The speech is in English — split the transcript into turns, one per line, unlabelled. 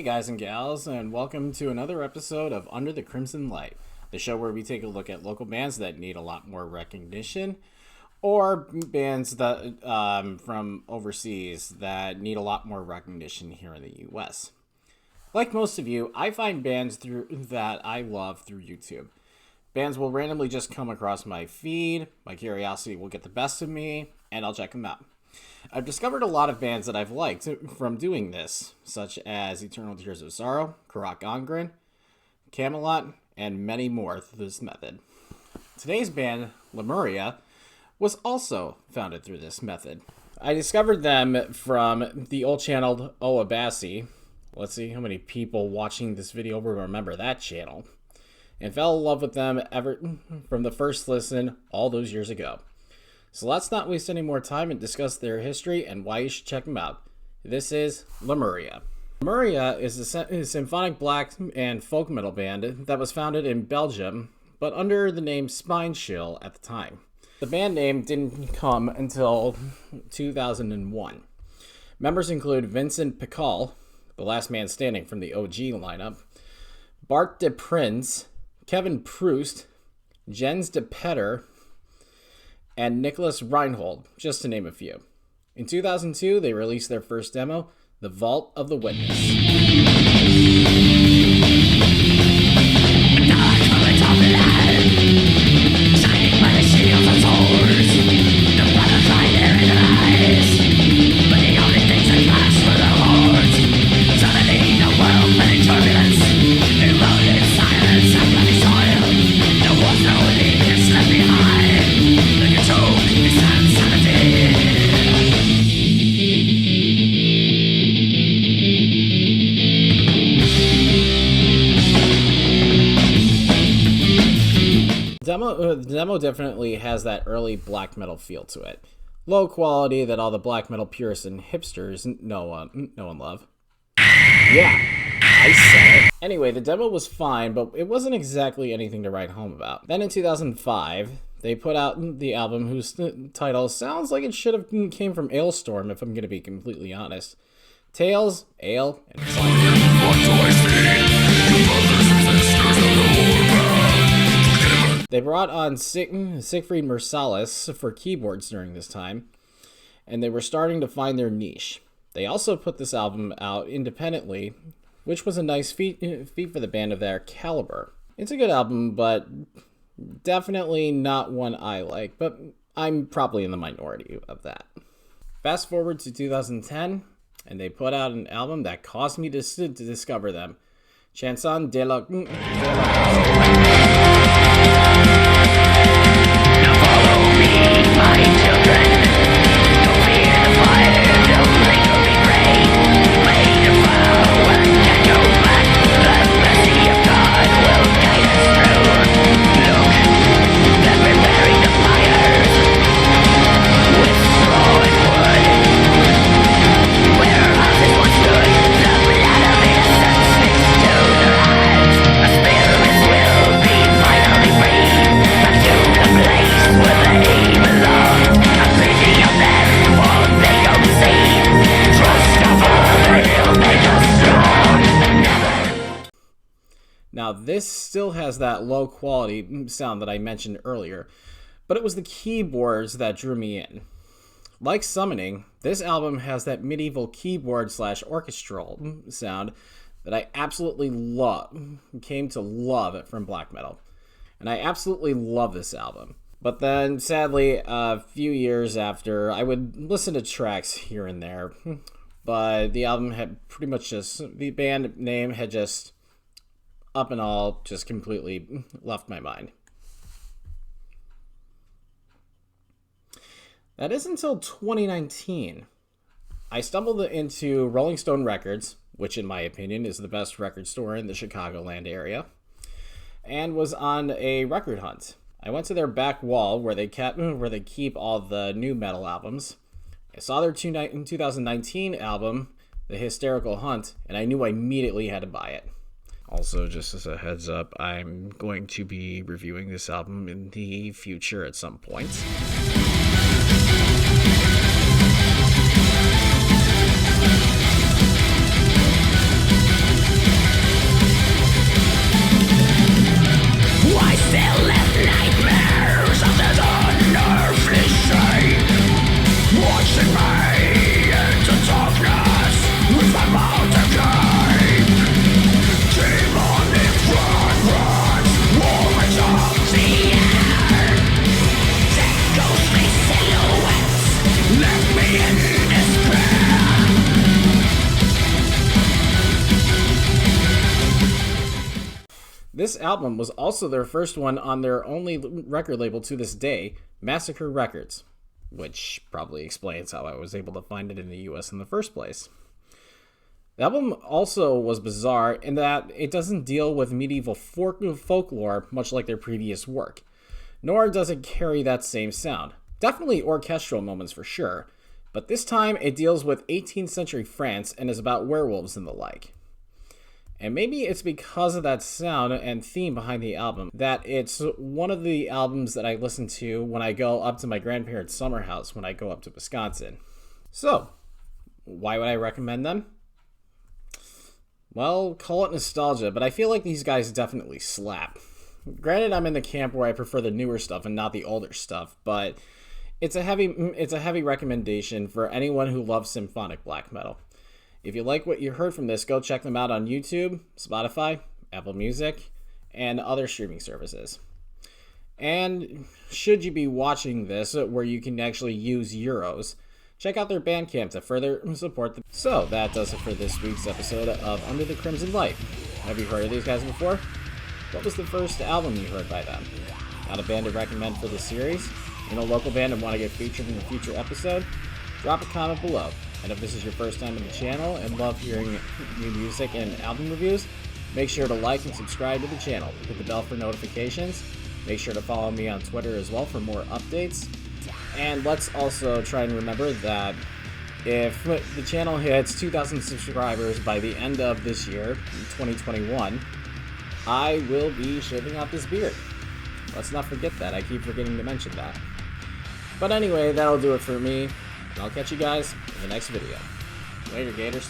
guys and gals, and welcome to another episode of Under the Crimson Light, the show where we take a look at local bands that need a lot more recognition, or bands that from overseas that need a lot more recognition here in the US. Like most of you, I find bands that I love through YouTube. Bands will randomly just come across my feed, my curiosity will get the best of me, and I'll check them out. I've discovered a lot of bands that I've liked from doing this, such as Eternal Tears of Sorrow, Karak Angren, Camelot, and many more through this method. Today's band, Lemuria, was also founded through this method. I discovered them from the old channel Oabasi. Let's see how many people watching this video will remember that channel. And fell in love with them ever from the first listen all those years ago. So let's not waste any more time and discuss their history and why you should check them out. This is Lemuria. Lemuria is a symphonic black and folk metal band that was founded in Belgium, but under the name Spinechill at the time. The band name didn't come until 2001. Members include Vincent Pical, the last man standing from the OG lineup, Bart de Prince, Kevin Proust, Jens de Petter, and Nicholas Reinhold, just to name a few. In 2002, they released their first demo, The Vault of the Witness. The demo definitely has that early black metal feel to it. Low quality that all the black metal purists and hipsters know and love. Yeah, I said it. Anyway, the demo was fine, but it wasn't exactly anything to write home about. Then in 2005, they put out the album whose title sounds like it should have came from Ailstorm, if I'm going to be completely honest. Tales, Ale, and They brought on Siegfried Marsalis for keyboards during this time, and they were starting to find their niche. They also put this album out independently, which was a nice feat for the band of their caliber. It's a good album, but definitely not one I like, but I'm probably in the minority of that. Fast forward to 2010, and they put out an album that caused me to discover them. Chanson de la... Now, this still has that low quality sound that I mentioned earlier, but it was the keyboards that drew me in. Like Summoning, this album has that medieval keyboard / orchestral sound that I absolutely came to love it from black metal. And I absolutely love this album. But then, sadly, a few years after, I would listen to tracks here and there, but the album had pretty much the band name had just up and all just completely left my mind. That is until 2019. I stumbled into Rolling Stone Records, which in my opinion is the best record store in the Chicagoland area, and was on a record hunt. I went to their back wall where they keep all the new metal albums. I saw their 2019 album, The Hysterical Hunt, and I knew I immediately had to buy it. Also, just as a heads up, I'm going to be reviewing this album in the future at some point. This album was also their first one on their only record label to this day, Massacre Records, which probably explains how I was able to find it in the US in the first place. The album also was bizarre in that it doesn't deal with medieval folklore much like their previous work, nor does it carry that same sound. Definitely orchestral moments for sure, but this time it deals with 18th century France and is about werewolves and the like. And maybe it's because of that sound and theme behind the album that it's one of the albums that I listen to when I go up to my grandparents' summer house when I go up to Wisconsin. So, why would I recommend them? Well, call it nostalgia, but I feel like these guys definitely slap. Granted, I'm in the camp where I prefer the newer stuff and not the older stuff, but it's a heavy recommendation for anyone who loves symphonic black metal. If you like what you heard from this, go check them out on YouTube, Spotify, Apple Music, and other streaming services. And should you be watching this where you can actually use euros, check out their Bandcamp to further support them. So that does it for this week's episode of Under the Crimson Light. Have you heard of these guys before? What was the first album you heard by them? Got a band to recommend for this series? You know, a local band and want to get featured in a future episode? Drop a comment below. And if this is your first time on the channel and love hearing new music and album reviews, make sure to like and subscribe to the channel. Hit the bell for notifications. Make sure to follow me on Twitter as well for more updates. And let's also try and remember that if the channel hits 2,000 subscribers by the end of this year, 2021, I will be shaving off this beard. Let's not forget that. I keep forgetting to mention that. But anyway, that'll do it for me. And I'll catch you guys in the next video. Later, Gators.